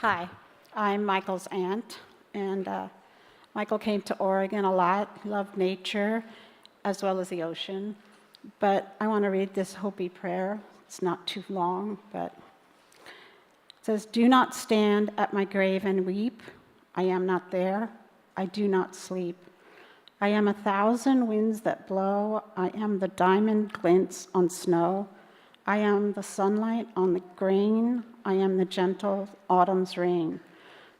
Hi, I'm Michael's aunt, and Michael came to Oregon a lot. He loved nature as well as the ocean. But I want to read this Hopi prayer. It's not too long, but it says, "Do not stand at my grave and weep. I am not there. I do not sleep. I am 1,000 winds that blow. I am the diamond glints on snow. I am the sunlight on the grain. I am the gentle autumn's rain.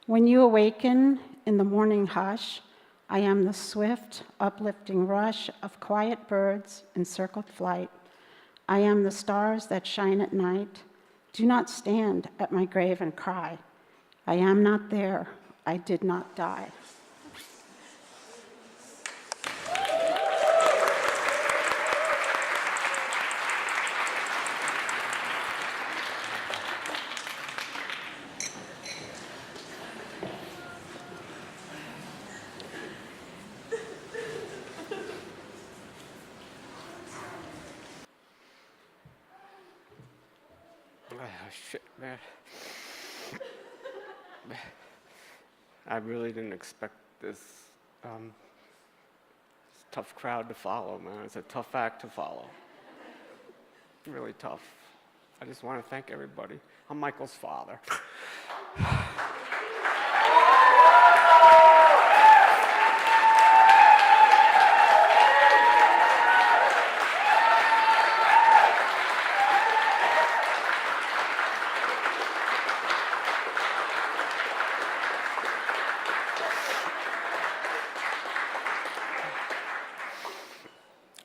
When you awaken in the morning hush, I am the swift, uplifting rush of quiet birds in circled flight. I am the stars that shine at night. Do not stand at my grave and cry. I am not there. I did not die." Oh, shit, man. I really didn't expect this tough crowd to follow, man. It's a tough act to follow. Really tough. I just want to thank everybody. I'm Michael's father.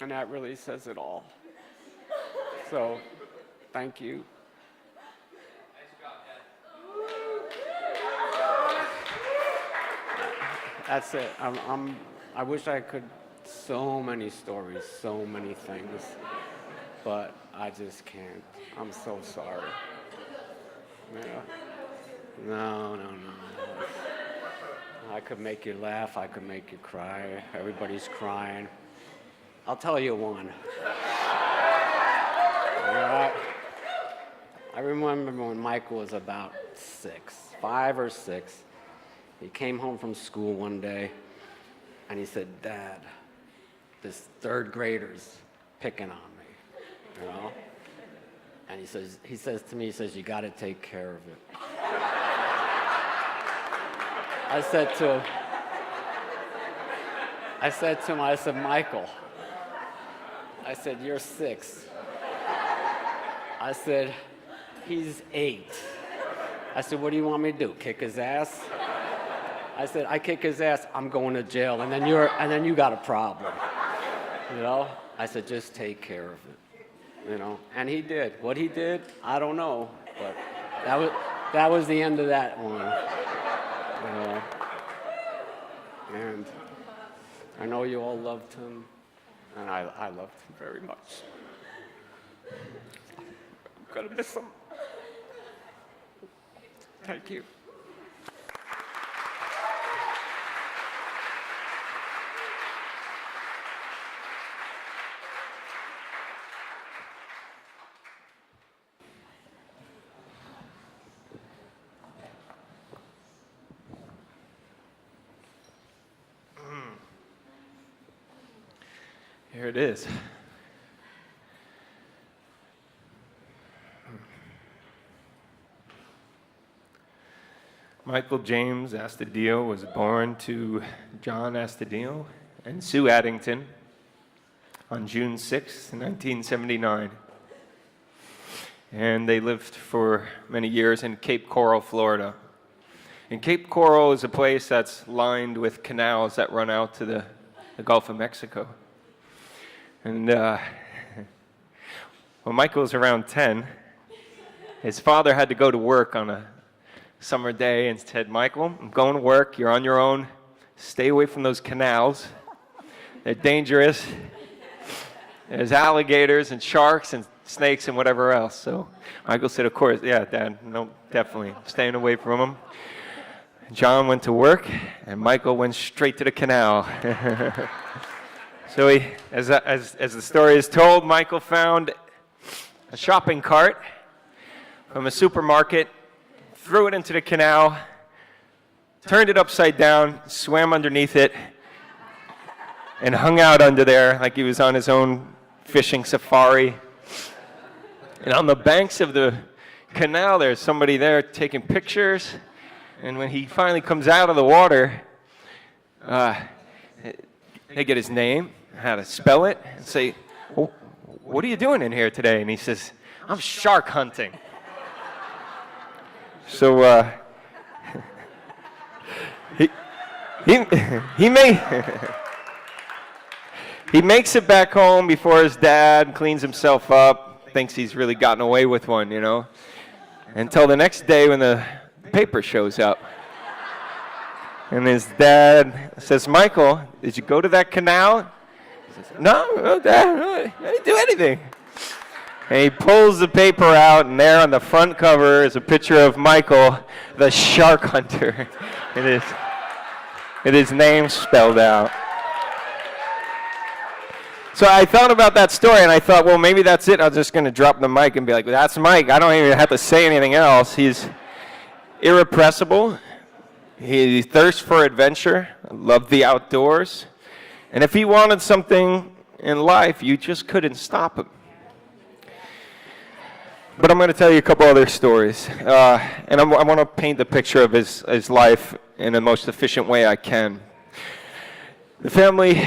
And that really says it all. So, thank you. That's it. I wish I could, so many stories, so many things, but I just can't. I'm so sorry. Yeah. No. I could make you laugh, I could make you cry. Everybody's crying. I'll tell you one. I remember when Michael was about 5 or 6. He came home from school one day, and he said, "Dad, this third grader's picking on me, you know?" And he says to me, "You got to take care of it." I said to him, "Michael," I said, "you're 6. I said, "He's 8. I said, "What do you want me to do? Kick his ass?" I said, "I kick his ass, I'm going to jail, and then you got a problem." You know? I said, "Just take care of it." You know? And he did. What he did, I don't know, but that was the end of that one. You know? And I know you all loved him. And I loved him very much. I'm gonna miss him. Thank you. Here it is. Michael James Astudillo was born to John Astudillo and Sue Addington on June 6, 1979. And they lived for many years in Cape Coral, Florida. And Cape Coral is a place that's lined with canals that run out to the Gulf of Mexico. And when Michael was around 10, his father had to go to work on a summer day and said, "Michael, I'm going to work. You're on your own. Stay away from those canals. They're dangerous. There's alligators and sharks and snakes and whatever else." So Michael said, "Of course, yeah, Dad, no, definitely. Staying away from them." John went to work, and Michael went straight to the canal. So as the story is told, Michael found a shopping cart from a supermarket threw it into the canal, turned it upside down, swam underneath it, and hung out under there like he was on his own fishing safari. And on the banks of the canal, there's somebody there taking pictures. And when he finally comes out of the water, they get his name, how to spell it, and say, "Oh, what are you doing in here today?" And he says, "I'm shark hunting." So he makes it back home before his dad, cleans himself up, thinks he's really gotten away with one, you know, until the next day when the paper shows up. And his dad says, "Michael, did you go to that canal?" He says, No, Dad, I didn't do anything." And he pulls the paper out, and there on the front cover is a picture of Michael, the shark hunter. It is name spelled out. So I thought about that story, and I thought, well, maybe that's it. I'm just going to drop the mic and be like, "That's Mike." I don't even have to say anything else. He's irrepressible. He thirsts for adventure, loved the outdoors. And if he wanted something in life, you just couldn't stop him. But I'm going to tell you a couple other stories. And I want to paint the picture of his life in the most efficient way I can. The family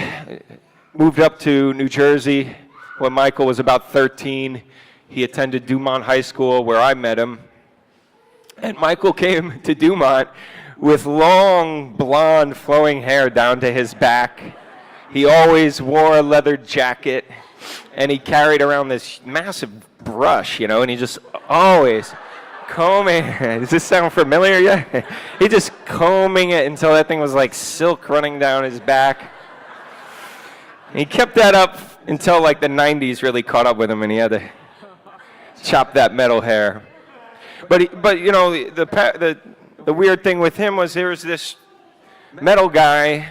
moved up to New Jersey when Michael was about 13. He attended Dumont High School, where I met him. And Michael came to Dumont with long, blonde, flowing hair down to his back. He always wore a leather jacket, and he carried around this massive brush, you know, and he just always combing. Does this sound familiar yet? He just combing it until that thing was like silk running down his back. And he kept that up until like the 90s really caught up with him, and he had to chop that metal hair. But you know, the weird thing with him was there was this metal guy,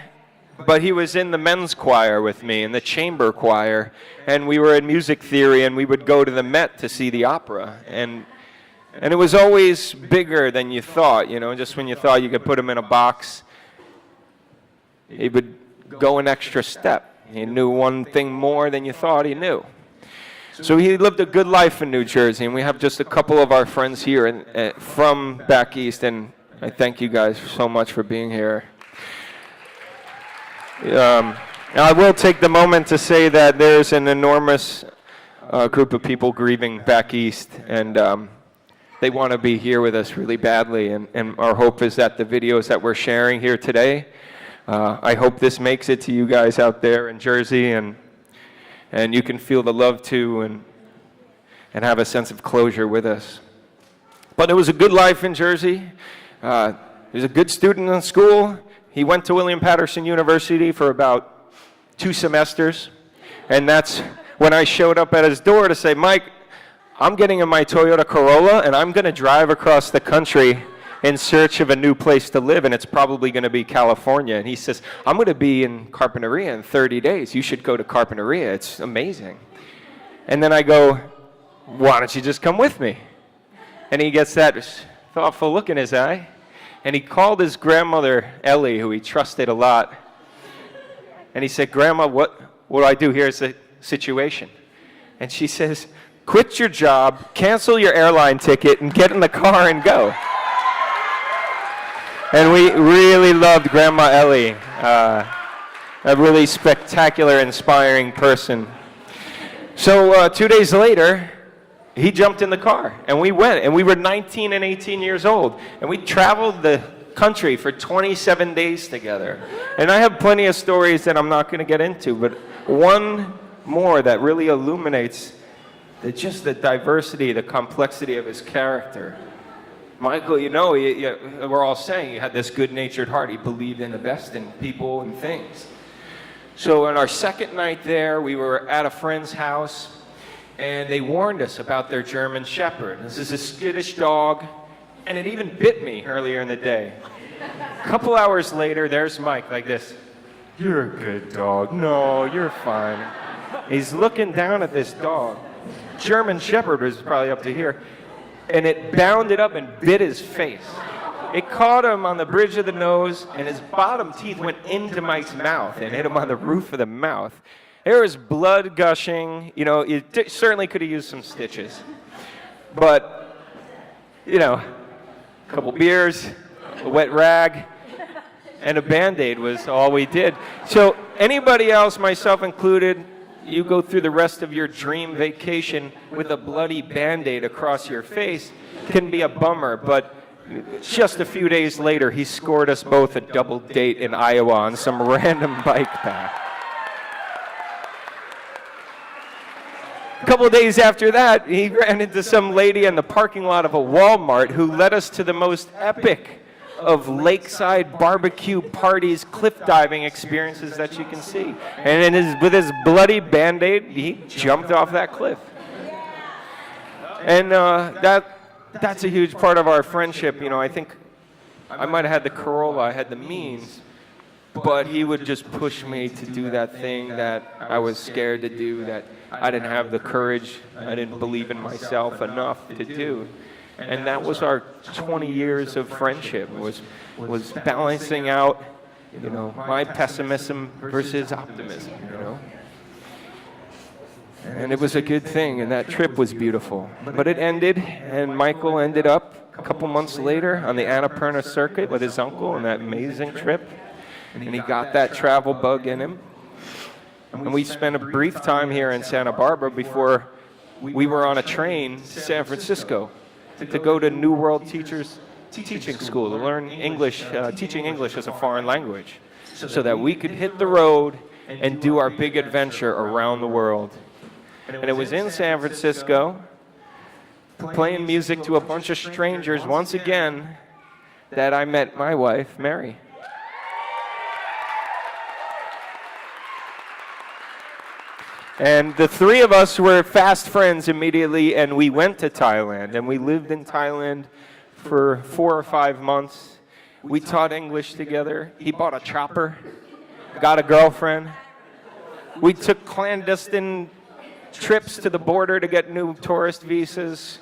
but he was in the men's choir with me, in the chamber choir, and we were in music theory, and we would go to the Met to see the opera, and it was always bigger than you thought, you know, just when you thought you could put him in a box, he would go an extra step. He knew one thing more than you thought he knew. So he lived a good life in New Jersey, and we have just a couple of our friends here from back east, and I thank you guys so much for being here. I will take the moment to say that there's an enormous group of people grieving back east, and they want to be here with us really badly, and our hope is that the videos that we're sharing here today, I hope this makes it to you guys out there in Jersey, and you can feel the love too, and have a sense of closure with us. But it was a good life in Jersey. He was a good student in school. He went to William Patterson University for about 2 semesters, and that's when I showed up at his door to say, "Mike, I'm getting in my Toyota Corolla, and I'm going to drive across the country in search of a new place to live, and it's probably going to be California." And he says, "I'm going to be in Carpinteria in 30 days. You should go to Carpinteria. It's amazing." And then I go, "Why don't you just come with me?" And he gets that thoughtful look in his eye, and he called his grandmother, Ellie, who he trusted a lot, and he said, "Grandma, what do I do? Here's the situation." And she says, "Quit your job, cancel your airline ticket, and get in the car and go." And we really loved Grandma Ellie, a really spectacular, inspiring person. So 2 days later, he jumped in the car, and we went, and we were 19 and 18 years old, and we traveled the country for 27 days together. And I have plenty of stories that I'm not going to get into, but one more that really illuminates just the diversity, the complexity of his character. Michael, you know, we're all saying he had this good-natured heart. He believed in the best in people and things. So on our second night there, we were at a friend's house, and they warned us about their German Shepherd. This is a skittish dog, and it even bit me earlier in the day. A couple hours later, there's Mike like this. "You're a good dog. No, you're fine." He's looking down at this dog. German Shepherd was probably up to here. and it bounded up and bit his face. It caught him on the bridge of the nose, and his bottom teeth went into Mike's mouth and hit him on the roof of the mouth. There was blood gushing. You know, you certainly could have used some stitches. But, you know, a couple beers, a wet rag, and a Band-Aid was all we did. So anybody else, myself included, you go through the rest of your dream vacation with a bloody Band-Aid across your face, can be a bummer. But just a few days later, he scored us both a double date in Iowa on some random bike path. A couple of days after that, he ran into some lady in the parking lot of a Walmart who led us to the most epic of lakeside barbecue parties, cliff diving experiences that you can see. And with his bloody Band-Aid, he jumped off that cliff. And that's a huge part of our friendship. You know, I think I might have had the Corolla, I had the means, but he would just push me to do that thing that I was scared to do, that I didn't have the courage, I didn't believe in myself enough to do. And that was our 20 years of friendship, was balancing out, you know, my pessimism versus optimism, you know. And it was a good thing, and that trip was beautiful. But it ended, and Michael ended up a couple months later on the Annapurna circuit with his uncle on that amazing trip. And he got that travel bug in him. And we spent a brief time here in Santa Barbara before we were on a train to San Francisco to go to New World Teachers Teaching School to learn English, teaching English as a foreign language, so that we could hit the road and do our big adventure around the world. And it was in San Francisco, playing music to a bunch of strangers once again, that I met my wife, Mary. And the three of us were fast friends immediately, and we went to Thailand, and we lived in Thailand for 4 or 5 months. We taught English together. He bought a chopper, got a girlfriend. We took clandestine trips to the border to get new tourist visas.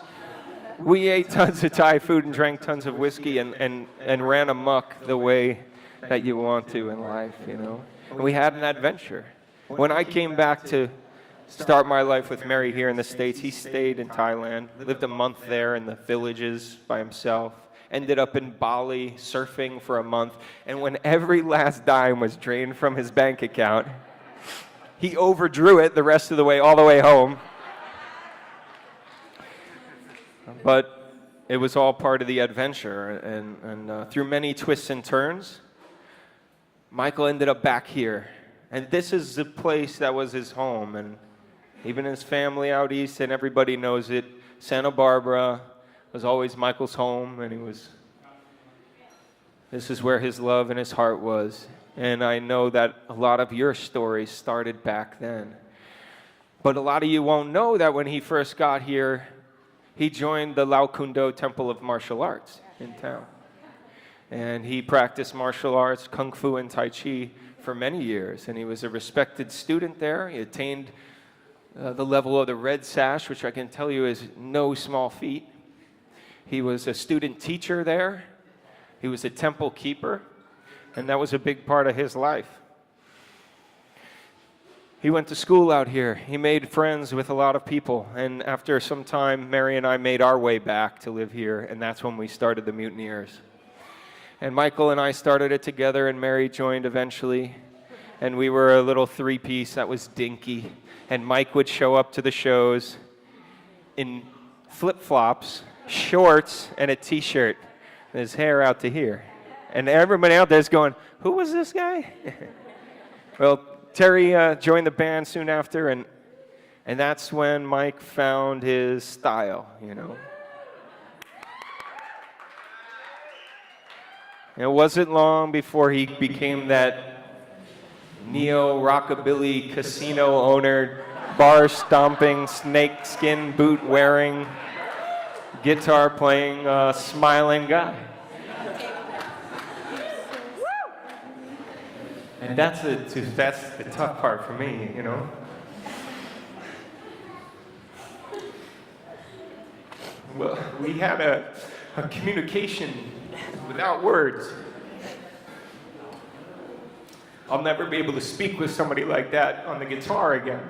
We ate tons of Thai food and drank tons of whiskey and ran amok the way that you want to in life, you know. And we had an adventure. When I came back to start my life with Mary here in the States, he stayed in Thailand, lived a month there in the villages by himself, ended up in Bali surfing for a month, and when every last dime was drained from his bank account, he overdrew it the rest of the way, all the way home. But it was all part of the adventure, and through many twists and turns, Michael ended up back here. And this is the place that was his home, and even his family out east, and everybody knows it, Santa Barbara was always Michael's home, and this is where his love and his heart was. And I know that a lot of your stories started back then. But a lot of you won't know that when he first got here, he joined the Lao Kundo Temple of Martial Arts in town. And he practiced martial arts, Kung Fu and Tai Chi, for many years, and he was a respected student there. He attained the level of the Red Sash, which I can tell you is no small feat. He was a student teacher there. He was a temple keeper, and that was a big part of his life. He went to school out here. He made friends with a lot of people, and after some time, Mary and I made our way back to live here, and that's when we started the Mutineers. And Michael and I started it together, and Mary joined eventually. And we were a little three-piece that was dinky. And Mike would show up to the shows in flip-flops, shorts, and a T-shirt. And his hair out to here. And everybody out there's going, who was this guy? Well, Terry joined the band soon after, and that's when Mike found his style, you know. It wasn't long before he became that neo-rockabilly casino owner, bar-stomping, snake-skin boot-wearing, guitar-playing, smiling guy. And that's the tough part for me, you know. Well, we had a communication without words. I'll never be able to speak with somebody like that on the guitar again.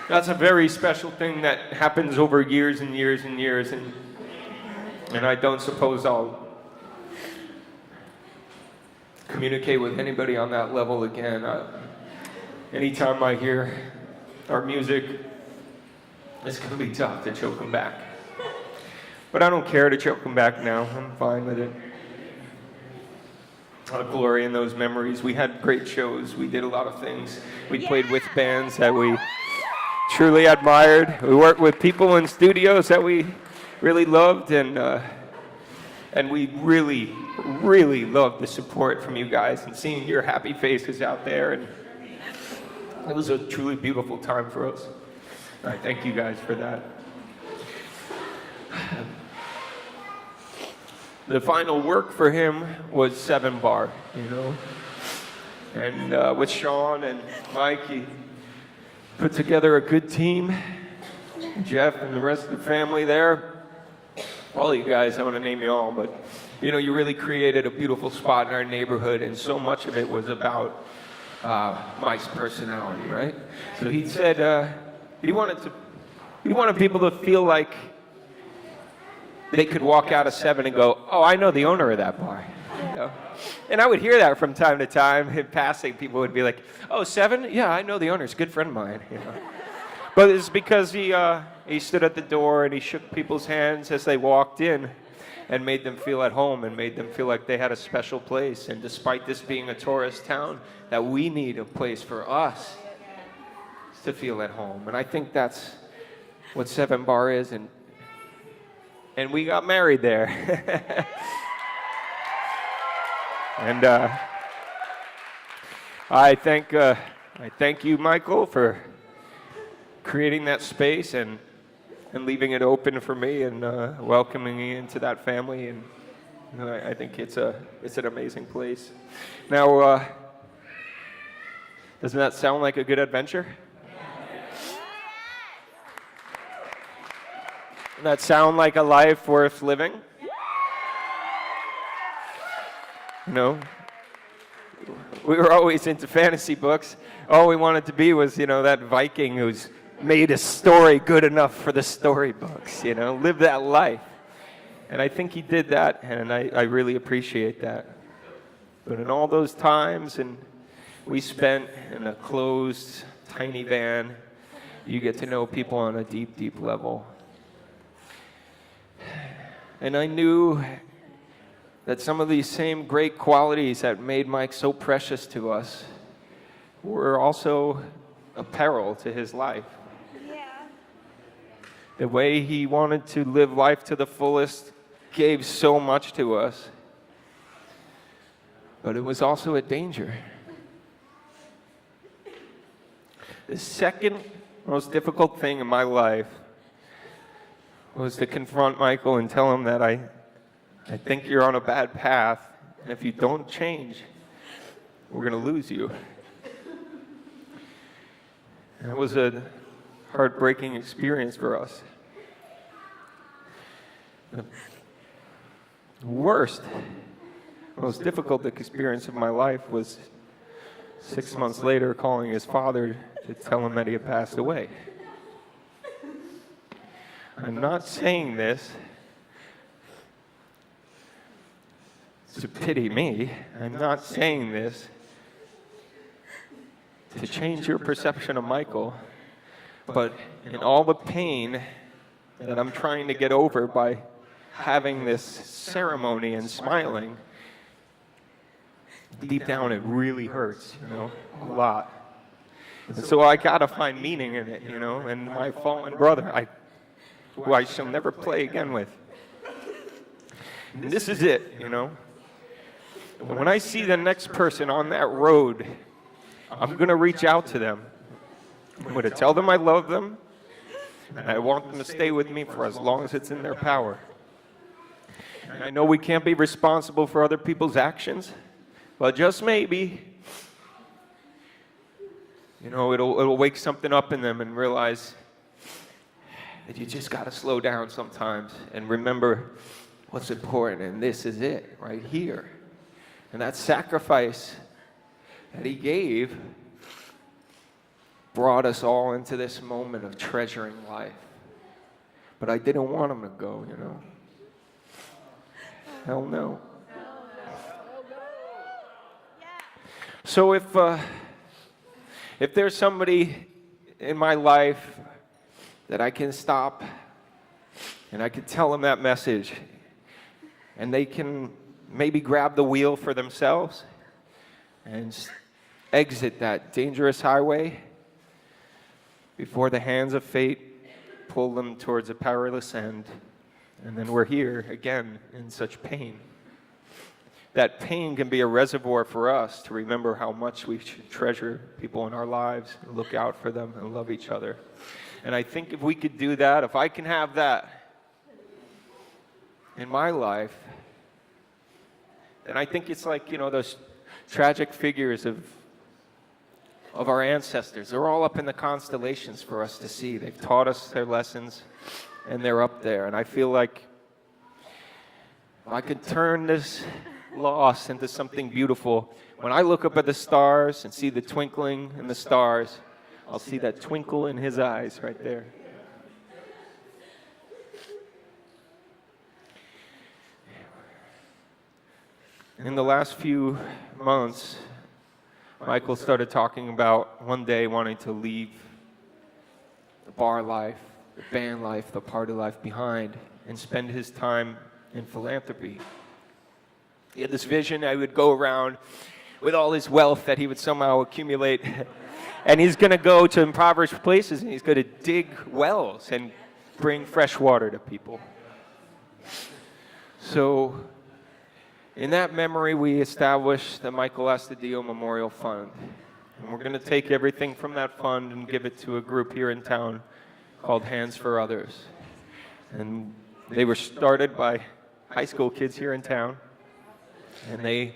That's a very special thing that happens over years and years and years, and I don't suppose I'll communicate with anybody on that level again. Anytime I hear our music, it's going to be tough to choke them back. But I don't care to choke them back now. I'm fine with it. A lot of glory in those memories. We had great shows. We did a lot of things. We played with bands that we truly admired. We worked with people in studios that we really loved, and we really, really loved the support from you guys and seeing your happy faces out there. And it was a truly beautiful time for us. I thank you guys for that. The final work for him was 7 Bar, you know. And with Sean and Mike, he put together a good team. Jeff and the rest of the family there. All you guys, I want to name you all, but you know, you really created a beautiful spot in our neighborhood, and so much of it was about Mike's personality, right? So he said he wanted people to feel like they could walk out of 7 and go, oh, I know the owner of that bar. You know? And I would hear that from time to time in passing. People would be like, oh, 7? Yeah, I know the owner. He's a good friend of mine. You know? But it's because he stood at the door and he shook people's hands as they walked in and made them feel at home and made them feel like they had a special place. And despite this being a tourist town, that we need a place for us to feel at home. And I think that's what 7 Bar is. And we got married there. And I thank you, Michael, for creating that space and leaving it open for me and welcoming me into that family. And you know, I think it's an amazing place. Now, doesn't that sound like a good adventure? Doesn't that sound like a life worth living? You know, we were always into fantasy books. All we wanted to be was, you know, that Viking who's made a story good enough for the storybooks, you know, live that life. And I think he did that, and I really appreciate that. But in all those times, and we spent in a closed, tiny van, you get to know people on a deep, deep level. And I knew that some of these same great qualities that made Mike so precious to us were also a peril to his life. Yeah. The way he wanted to live life to the fullest gave so much to us, but it was also a danger. The second most difficult thing in my life was to confront Michael and tell him that I think you're on a bad path, and if you don't change, we're going to lose you. And it was a heartbreaking experience for us. The worst, most difficult experience of my life was 6 months later calling his father to tell him that he had passed away. I'm not saying this to pity me. I'm not saying this to change your perception of Michael, but in all the pain that I'm trying to get over by having this ceremony and smiling, deep down it really hurts, you know, a lot. And so I gotta find meaning in it, you know, and my fallen brother, who I shall never play again with. And this is it, you know. When I see the next person on that road, I'm going to reach out to them. I'm going to tell them I love them, and I want them to stay with me for as long as it's in their power. And I know we can't be responsible for other people's actions, but just maybe, you know, it'll wake something up in them and realize that you just got to slow down sometimes and remember what's important, and this is it right here. And that sacrifice that he gave brought us all into this moment of treasuring life. But I didn't want him to go, you know. Hell no. So if there's somebody in my life that I can stop and I can tell them that message, and they can maybe grab the wheel for themselves and exit that dangerous highway before the hands of fate pull them towards a perilous end, and then we're here again in such pain. That pain can be a reservoir for us to remember how much we should treasure people in our lives, and look out for them, and love each other. And I think if we could do that, if I can have that in my life, then I think it's like, you know, those tragic figures of our ancestors. They're all up in the constellations for us to see. They've taught us their lessons, and they're up there. And I feel like if I could turn this loss into something beautiful, when I look up at the stars and see the twinkling in the stars, I'll see that twinkle in his eyes right there. In the last few months, Michael started talking about one day wanting to leave the bar life, the band life, the party life behind and spend his time in philanthropy. He had this vision that he would go around with all his wealth that he would somehow accumulate, and he's going to go to impoverished places and he's going to dig wells and bring fresh water to people. So in that memory, we established the Michael Astudillo Memorial Fund. And we're going to take everything from that fund and give it to a group here in town called Hands for Others. And they were started by high school kids here in town. And they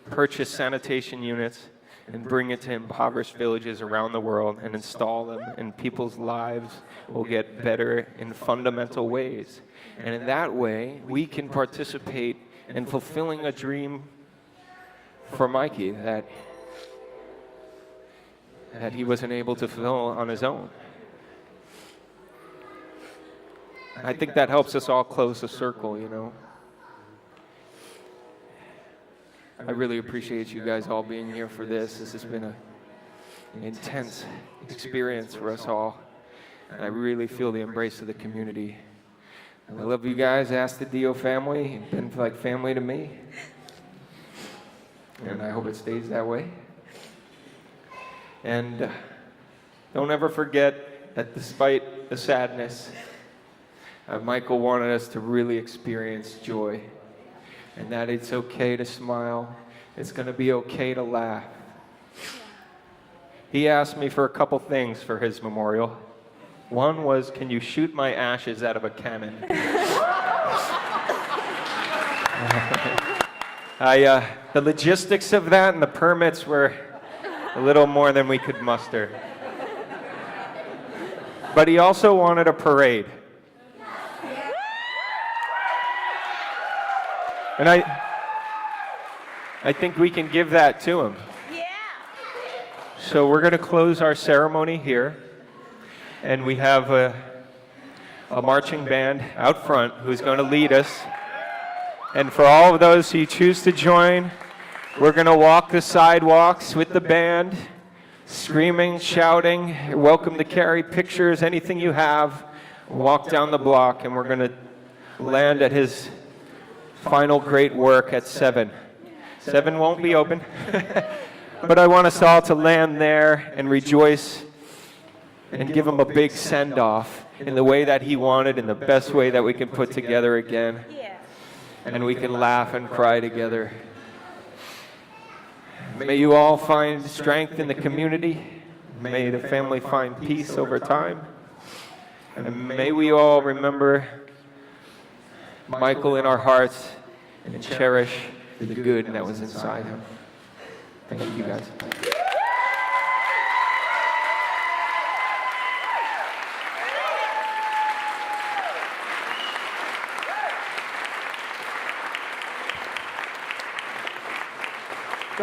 purchase sanitation units and bring it to impoverished villages around the world and install them, and people's lives will get better in fundamental ways. And in that way, we can participate in fulfilling a dream for Mikey that he wasn't able to fulfill on his own. I think that helps us all close the circle, you know. I really appreciate you guys all being here for this. This has been an intense experience for us all. And I really feel the embrace of the community. I love you guys, Astudillo family. You've been like family to me. And I hope it stays that way. And don't ever forget that despite the sadness, Michael wanted us to really experience joy. And that it's okay to smile. It's going to be okay to laugh. He asked me for a couple things for his memorial. One was, can you shoot my ashes out of a cannon? The logistics of that and the permits were a little more than we could muster. But he also wanted a parade. And I think we can give that to him. Yeah. So we're going to close our ceremony here. And we have a marching band out front who's going to lead us. And for all of those who choose to join, we're going to walk the sidewalks with the band, screaming, shouting. You're welcome to carry pictures, anything you have. Walk down the block, and we're going to land at his final great work at 7. 7 won't be open. But I want us all to land there and rejoice and give him a big send-off in the way that he wanted, in the best way that we can put together again. And we can laugh and cry together. May you all find strength in the community. May the family find peace over time. And may we all remember Michael in our hearts and cherish the good that was inside him. Thank you, guys.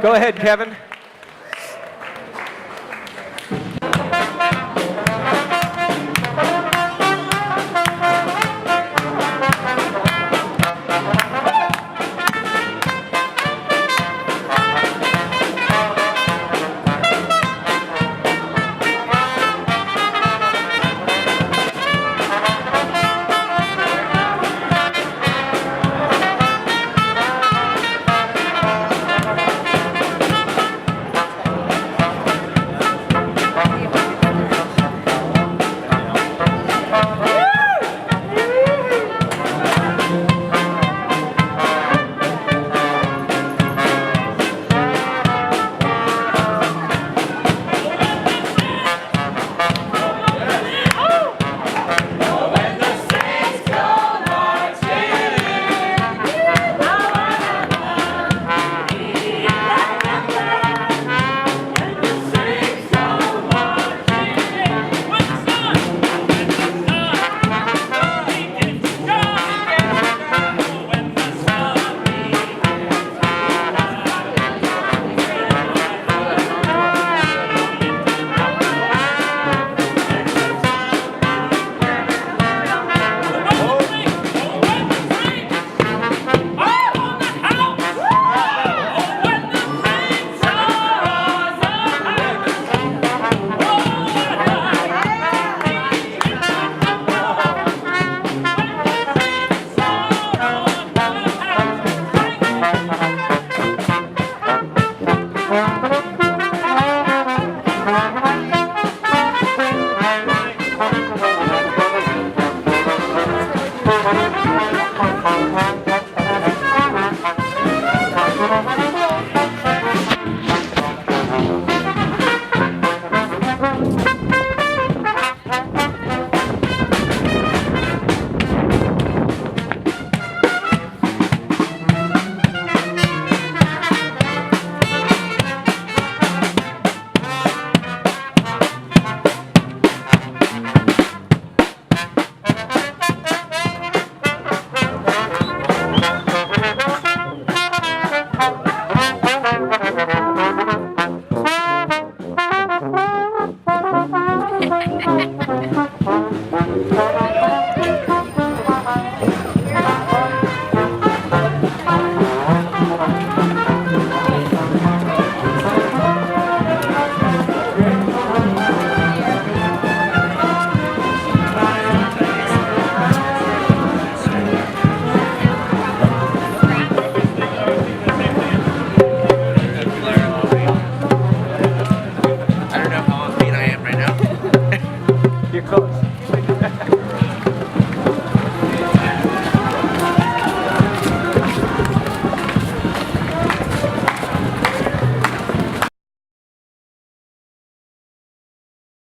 Go ahead, Kevin.